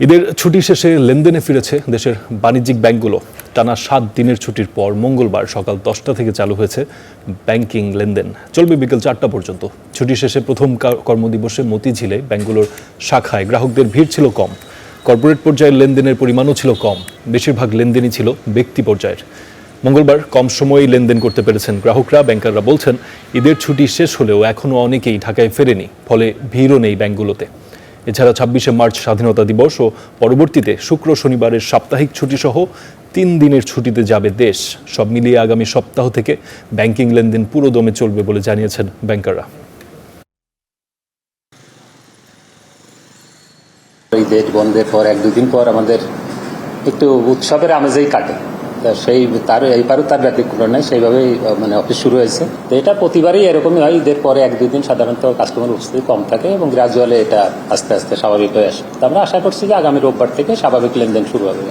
ঈদের ছুটি শেষে লেনদেনে ফিরেছে দেশের বাণিজ্যিক ব্যাংকগুলো। টানা 7 দিনের ছুটির পর মঙ্গলবার সকাল 10টা থেকে চালু হয়েছে ব্যাংকিং লেনদেন, চলবে বিকেল 4টা পর্যন্ত। ছুটি শেষে প্রথম কর্মদিবসে মতিঝিলে ব্যাংকগুলোর শাখায় গ্রাহকদের ভিড় ছিল কম। কর্পোরেট পর্যায়ের লেনদেনের পরিমাণও ছিল কম, বেশিরভাগ লেনদেনই ছিল ব্যক্তি পর্যায়ের। মঙ্গলবার কম সময়েই লেনদেন করতে পেরেছেন গ্রাহকরা। ব্যাংকাররা বলছেন, ঈদের ছুটি শেষ হলেও এখনও অনেকেই ঢাকায় ফেরেনি, ফলে ভিড়ও নেই ব্যাংকগুলোতে। এছাড়া 26শে মার্চ স্বাধীনতা দিবস ও পরবর্তীতে শুক্র শনিবারের সাপ্তাহিক ছুটি সহ 3 দিনের ছুটিতে যাবে দেশ। সব মিলিয়ে আগামী সপ্তাহ থেকে ব্যাংকিং লেনদেন পুরো দমে চলবে বলে জানিয়েছেন ব্যাংকাররা। ঈদের বন্ধের পর 1-2 দিন পর আমাদের একটু উৎসবের আমেজেই কাটে, সেই তার এইবারও তার ব্যতিক্রম নেই, সেইভাবেই অফিস শুরু হয়েছে। তো এটা প্রতিবারই এরকমই হয়, ঈদের পরে 1-2 দিন সাধারণত কাস্টমার উপস্থিতি কম থাকে এবং গ্রাজুয়ালি এটা আস্তে আস্তে স্বাভাবিক হয়ে আসে। তো আমরা আশা করছি যে আগামী রোববার থেকে স্বাভাবিক লেনদেন শুরু হবে।